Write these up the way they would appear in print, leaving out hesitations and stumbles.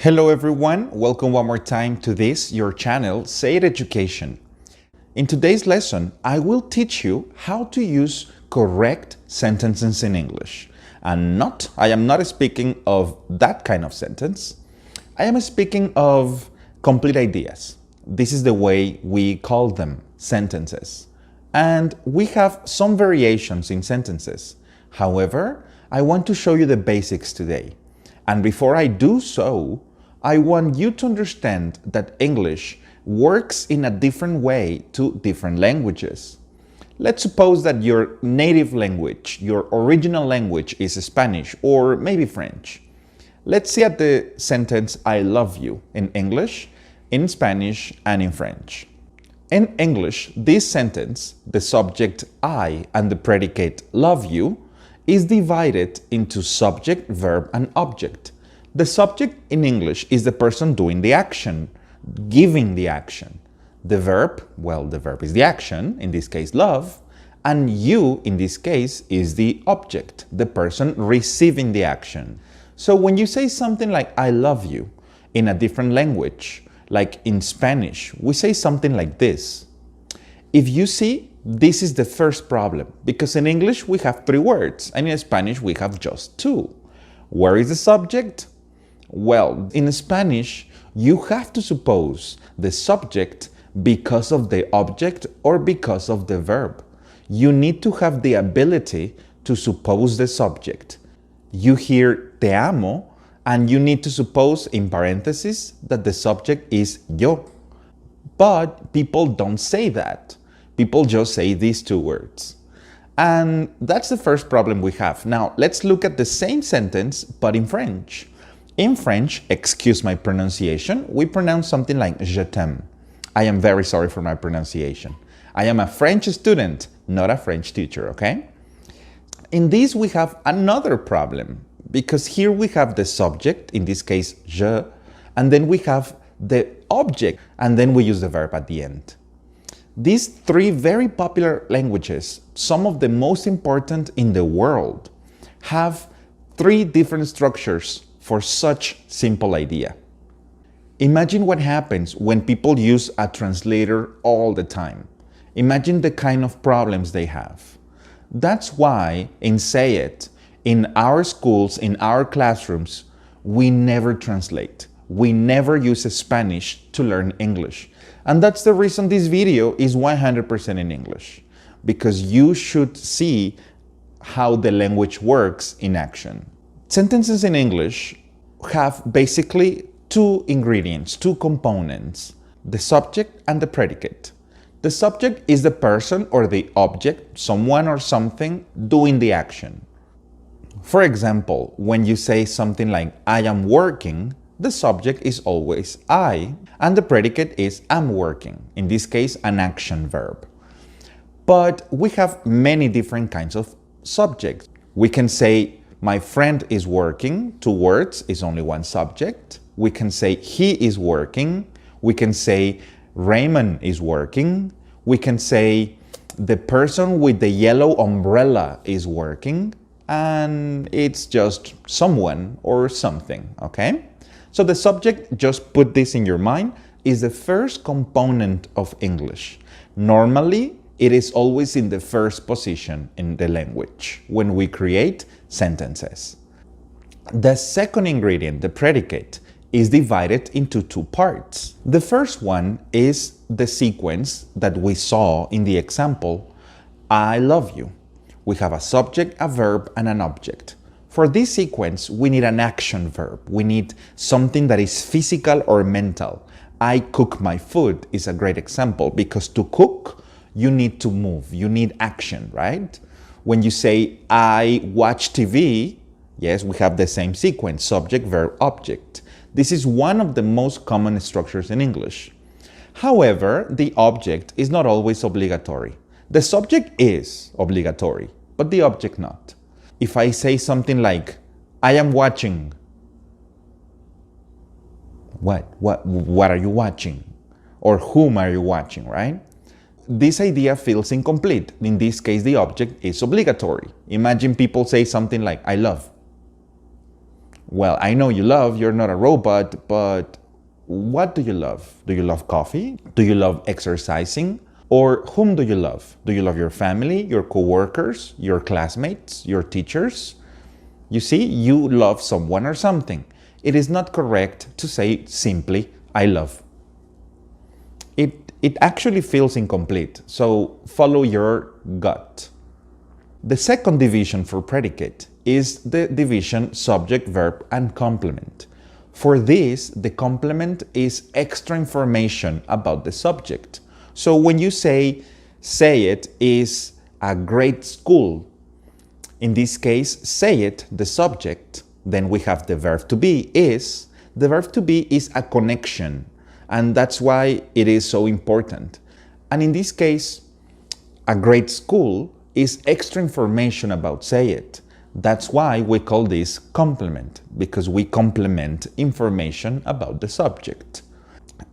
Hello everyone, welcome one more time to this, your channel, Say It Education. In today's lesson, I will teach you how to use correct sentences in English. And I am not speaking of that kind of sentence. I am speaking of complete ideas. This is the way we call them, sentences. And we have some variations in sentences. However, I want to show you the basics today. And before I do so, I want you to understand that English works in a different way to different languages. Let's suppose that your native language, your original language is Spanish or maybe French. Let's see at the sentence, I love you, in English, in Spanish, and in French. In English, this sentence, the subject I and the predicate love you, is divided into subject, verb, and object. The subject in English is the person doing the action, giving the action. The verb is the action, in this case love, and you, in this case, is the object, the person receiving the action. So when you say something like, I love you, in a different language, like in Spanish, we say something like this. If you see, this is the first problem, because in English we have 3 words, and in Spanish we have just 2. Where is the subject? Well, in Spanish, you have to suppose the subject because of the object or because of the verb. You need to have the ability to suppose the subject. You hear te amo, and you need to suppose in parentheses that the subject is yo. But people don't say that. People just say these 2 words. And that's the first problem we have. Now, let's look at the same sentence, but in French. In French, excuse my pronunciation, we pronounce something like je t'aime. I am very sorry for my pronunciation. I am a French student, not a French teacher, okay? In this, we have another problem, because here we have the subject, in this case, je, and then we have the object, and then we use the verb at the end. These 3 very popular languages, some of the most important in the world, have 3 different structures for such simple idea. Imagine what happens when people use a translator all the time. Imagine the kind of problems they have. That's why in Say It, in our schools, in our classrooms, we never translate. We never use Spanish to learn English. And that's the reason this video is 100% in English, because you should see how the language works in action. Sentences in English have basically 2 ingredients, 2 components, the subject and the predicate. The subject is the person or the object, someone or something doing the action. For example, when you say something like, I am working, the subject is always I, and the predicate is am working, in this case, an action verb. But we have many different kinds of subjects. We can say, my friend is working, 2 words is only 1 subject. We can say, he is working. We can say, Raymond is working. We can say, the person with the yellow umbrella is working. And it's just someone or something, okay? So the subject, just put this in your mind, is the first component of English. Normally, it is always in the first position in the language when we create sentences. The second ingredient, the predicate, is divided into 2 parts. The first one is the sequence that we saw in the example, I love you. We have a subject, a verb, and an object. For this sequence, we need an action verb. We need something that is physical or mental. I cook my food is a great example, because to cook, you need to move, you need action, right? When you say, I watch TV, yes, we have the same sequence, subject, verb, object. This is one of the most common structures in English. However, the object is not always obligatory. The subject is obligatory, but the object not. If I say something like, I am watching, what are you watching? Or whom are you watching, right? This idea feels incomplete. In this case, the object is obligatory. Imagine people say something like, I love. Well, I know you love, you're not a robot, but what do you love? Do you love coffee? Do you love exercising? Or whom do you love? Do you love your family, your coworkers, your classmates, your teachers? You see, you love someone or something. It is not correct to say simply, I love. It actually feels incomplete, so follow your gut. The second division for predicate is the division subject, verb, and complement. For this, the complement is extra information about the subject. So when you say it is a great school, in this case, say it, the subject, then we have the verb to be is. The verb to be is a connection, and that's why it is so important. And in this case, a great school is extra information about say it. That's why we call this complement, because we complement information about the subject.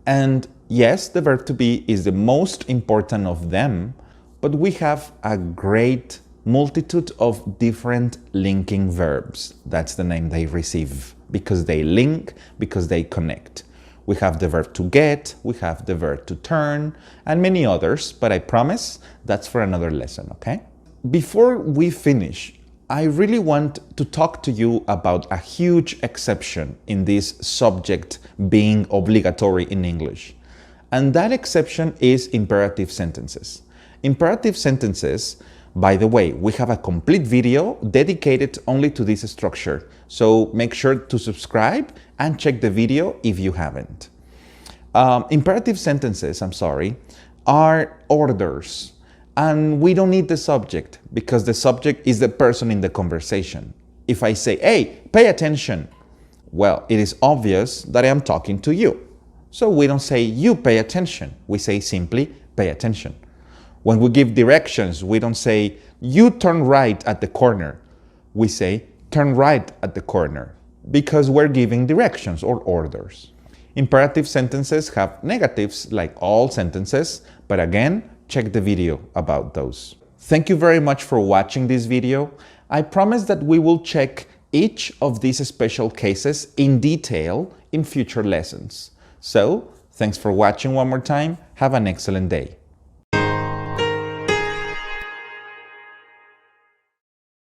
And yes, the verb to be is the most important of them, but we have a great multitude of different linking verbs. That's the name they receive, because they link, because they connect. We have the verb to get, we have the verb to turn, and many others, but I promise that's for another lesson, okay? Before we finish, I really want to talk to you about a huge exception in this subject being obligatory in English. And that exception is imperative sentences. Imperative sentences, by the way, we have a complete video dedicated only to this structure. So make sure to subscribe and check the video if you haven't. Imperative sentences, are orders. And we don't need the subject because the subject is the person in the conversation. If I say, hey, pay attention, well, it is obvious that I am talking to you. So we don't say you pay attention. We say simply pay attention. When we give directions, we don't say you turn right at the corner. We say turn right at the corner because we're giving directions or orders. Imperative sentences have negatives like all sentences, but again, check the video about those. Thank you very much for watching this video. I promise that we will check each of these special cases in detail in future lessons. So, thanks for watching one more time. Have an excellent day.